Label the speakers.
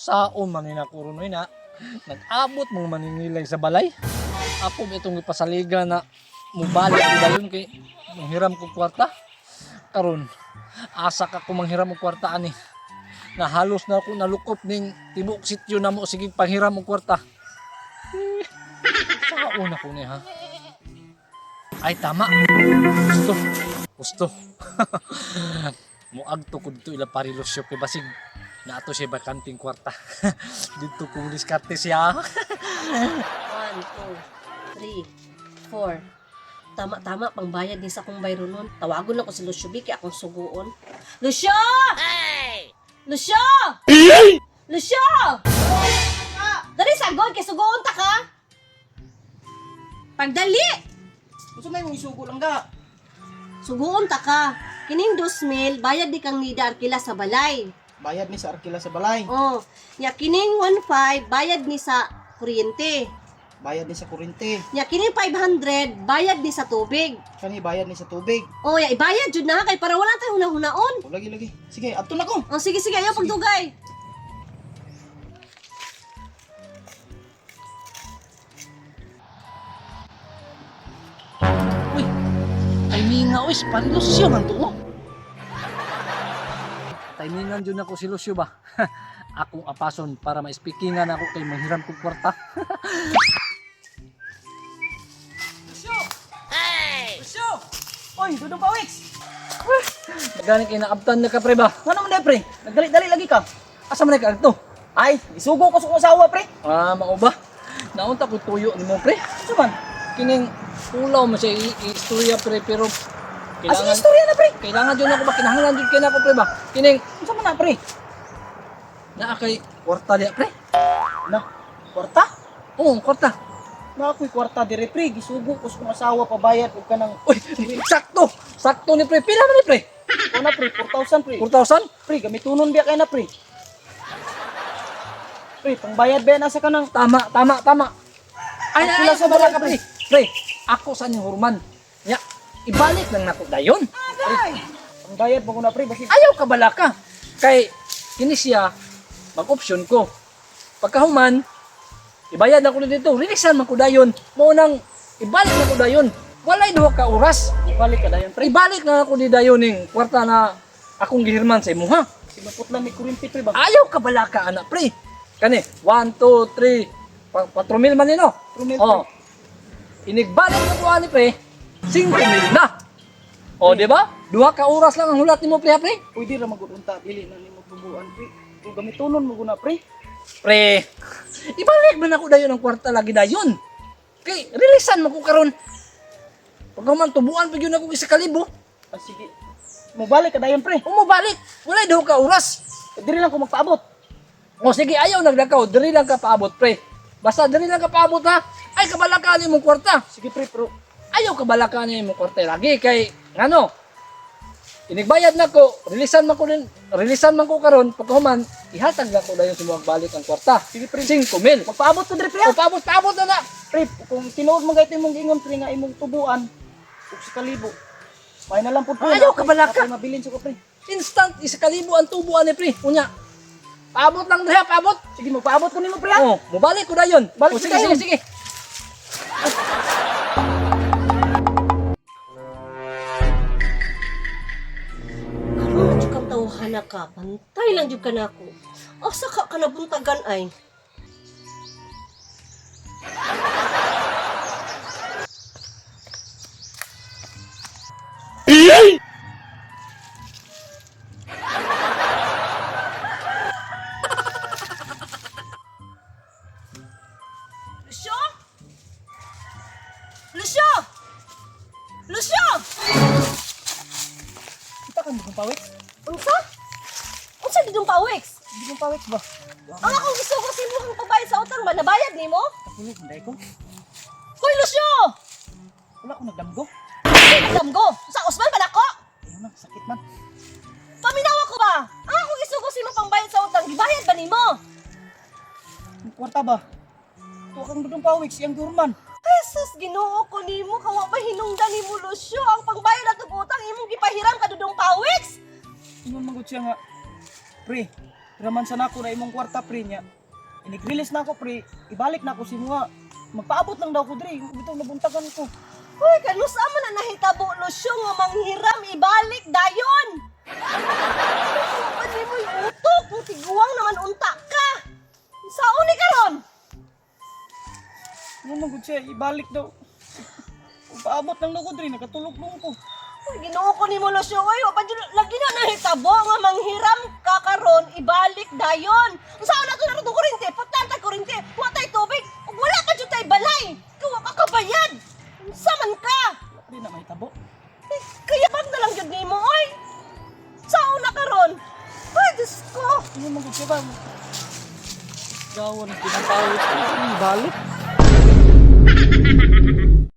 Speaker 1: saon man na ko ron na. Nag-abot mong maningilay sa balay. Ako itong ipasaliga na mubalik ko dayon kay manghiram ko kwarta. Karon asa ka ko manghiram og kwarta ani. Na halos na ako nalukop ning tibok sityo na mo sige panghiram og kwarta. Saon ako ni ha. Ay tama. Gusto. Muagto ko dito ila parilosyo kay basig na ato siya bakanting kwarta. Dito ko diskarte siya.
Speaker 2: 1, 2, 3, 4. Tama, pangbayad ni sa akong bayro nun. Tawagon ako si Lucio Vicky, akong suguon. Lucio! Hey! Lucio! Lucio! Dali sagod, kay suguon ta ka. Pagdali!
Speaker 3: Gusto may mong isugo lang ka.
Speaker 2: Suguon ta ka. Kining 2,000, bayad di kang nida arkila sa balay.
Speaker 3: Bayad ni sa arkila sa balay.
Speaker 2: Oh, nya kining 1,500, bayad ni sa kuryente.
Speaker 3: Bayad ni sa kurente.
Speaker 2: Nya kining 500, bayad ni sa tubig.
Speaker 3: Kani bayad ni sa tubig.
Speaker 2: Oh, ya ibayad jud na kay para wala tayong hunahunaon.
Speaker 3: O, lagi. Sige, adto na ko.
Speaker 2: Oh, sige, ayaw pagdugay.
Speaker 1: Uy, timinga oy, parilosyo man to. Oh. Timingan dyan ako si Lucio ba? Akong apason para ma-speakingan ako kay manghiram kong kwarta.
Speaker 3: Lucio! Hey! Lucio! Oy, Dudong Pawiks!
Speaker 1: Gani kay naabtan na ka pre ba?
Speaker 3: Ano man pre? Nagdali-dali lagi ka.
Speaker 1: Asa man ka to?
Speaker 3: Ay, isugo ko sa kong asawa pre.
Speaker 1: Ah, mao ba? Naunta ko tuyo nimo pre.
Speaker 3: Ano man?
Speaker 1: Kining ulaw mo siya istorya pre pero
Speaker 3: Asing istorya na pre.
Speaker 1: kailangan dyan ako ba? Kinahanglan dyan kaya ako pre ba? Kining
Speaker 3: Ano man na pre?
Speaker 1: naa kay kwarta diya pre.
Speaker 3: Na, kwarta?
Speaker 1: Oo, kwarta.
Speaker 3: Na ako'y kwarta dire pre. Gisugo ko sa kong asawa pabayad o ka ng...
Speaker 1: Uy, sakto! Sakto ni pre. Pila man ni pre?
Speaker 3: Ito na pre, 4,000 pre.
Speaker 1: 4,000?
Speaker 3: Pre, gamitunon biya kayo na pre. Pre, pangbayad ba nasa ka ng...
Speaker 1: Tama. Ay,
Speaker 3: Ang pila sa
Speaker 1: sa
Speaker 3: balak,
Speaker 1: ka pre. Pre, ako sa ni Hurman. Ya, ibalik lang nako dayon.
Speaker 3: Ay, pangbayad mo ko na pre. Basi...
Speaker 1: Ayaw ka bala ka. Kay kini siya mag-option ko. Pagkahuman, ibayad na ko na dito. Rilisan man ko dayon. Mo nang ibalik na ko dayon. Walay duha ka oras.
Speaker 3: Balik ka dayon pre.
Speaker 1: Ibalik na ako di dayon ning kwarta na akong gihirman sa imo ha.
Speaker 3: Sinupot lang ni kurinti pre ba?
Speaker 1: Ayaw ka bala ka anak pre. Kani 1 2 3 4 mil man nino.
Speaker 3: 4 mil,
Speaker 1: Oh. Inigbalik na ko ani pre. 5 mil na. O di ba? Duha ka oras lang ang hulat nimo pre ha, pre.
Speaker 3: Pwede ra magudunta dili na nimo tubuan pre. Kung gamitunon mo guna pre.
Speaker 1: Pre, ibalik man ako dayon ang kwarta lagi dayon. Kay rilisan mo ko karon. Pag man tubuan pa gyud ako isa kalibo.
Speaker 3: Ah, sige. Mobalik ka dayon pre.
Speaker 1: Umubalik. Wala daw ka oras.
Speaker 3: Dili lang ko magpaabot.
Speaker 1: O sige, ayaw nagdakaw. Diri lang ka paabot, pre. Basta diri lang ka paabot ha. Ay kabalakan imong kwarta.
Speaker 3: Sige pre, pero
Speaker 1: Ayaw kabalakan imong kwarta lagi kay ngano. Inigbayad na ko, rilisan man ko karon pagkahuman, ihatag na ko dayon sumuag balik ang kwarta.
Speaker 3: sige pre.
Speaker 1: 5 mil.
Speaker 3: Magpaabot ko dire pre.
Speaker 1: O paabot na na.
Speaker 3: Pre, kung tinuod mo gayto imong gingon pre nga imong tubuan ug sa kalibo. May na lang pud pre.
Speaker 1: Ayaw ka balaka.
Speaker 3: Mabilin sa ko pre.
Speaker 1: Instant isa kalibo ang tubo ani pre. Unya. Paabot lang diha, paabot.
Speaker 3: Sige, magpaabot ko nimo pre. Ha?
Speaker 1: Oh, mobalik ko dayon.
Speaker 3: Balik
Speaker 1: O, sige,
Speaker 3: dayon.
Speaker 1: sige.
Speaker 2: Karon jud kang tawhan na ka. Bantay lang jud ka nako. Asa ka kanabuntagan ay? Lucio? Lucio! Lucio!
Speaker 3: Kita kan dugong pawik.
Speaker 2: Unsa? Unsa gidong pawex?
Speaker 3: Dugong pawik ba?
Speaker 2: Ang akong gusto ko si mo ang pabayad sa utang ba nabayad nimo?
Speaker 3: Ako hinday ko.
Speaker 2: Hoy Lucio!
Speaker 3: Wala ko nagdamgo.
Speaker 2: Alam ko, sa Osman ba nako?
Speaker 3: Ayun na, sakit man.
Speaker 2: Paminawa ko ba? Ang akong gusto ko si mo pangbayad sa utang, gibayad ba nimo?
Speaker 3: Ang kwarta ba? Tuwa kang dugong pawik siyang durman.
Speaker 2: Jesus, Ginoo ko nimo, kawa ba hinungdan nimo Lucio? Ang pangbayad ato utang imong gipahiram kadudong pawex?
Speaker 3: Ingon man gud siya nga. Pre, Raman sa nako na imong kwarta pre niya. Inig-release na ako pre, ibalik na ako si mga. Magpaabot lang daw ko dre, bitaw nabuntagan ko.
Speaker 2: Uy, kanusa mo na nahitabo, Lucio, nga manghiram, ibalik, dayon! Pwede mo yung utok, kung tiguang naman unta ka! Saan ni karon?
Speaker 3: Ano magud siya, ibalik daw. Paabot lang daw ko dre, nakatulog lang ko.
Speaker 2: Uy, ginoo ko ni mo, Lucio, uy, o pa lagi na nahitabo, nga manghiram ka karon, ibalik, dayon! Saan na ito na ito kurinte, putanta kurinte, watay tubig, ug wala ka dyan tayo balay! Kawa ka kabayad! Saman ka!
Speaker 3: Di na mahitabo.
Speaker 2: Eh, kaya bang na lang yun ni mo, oy? Saan na karon? Ay, Diyos ko!
Speaker 3: Ano magud siya ba? Gawan, pinapawit ko, ibalik.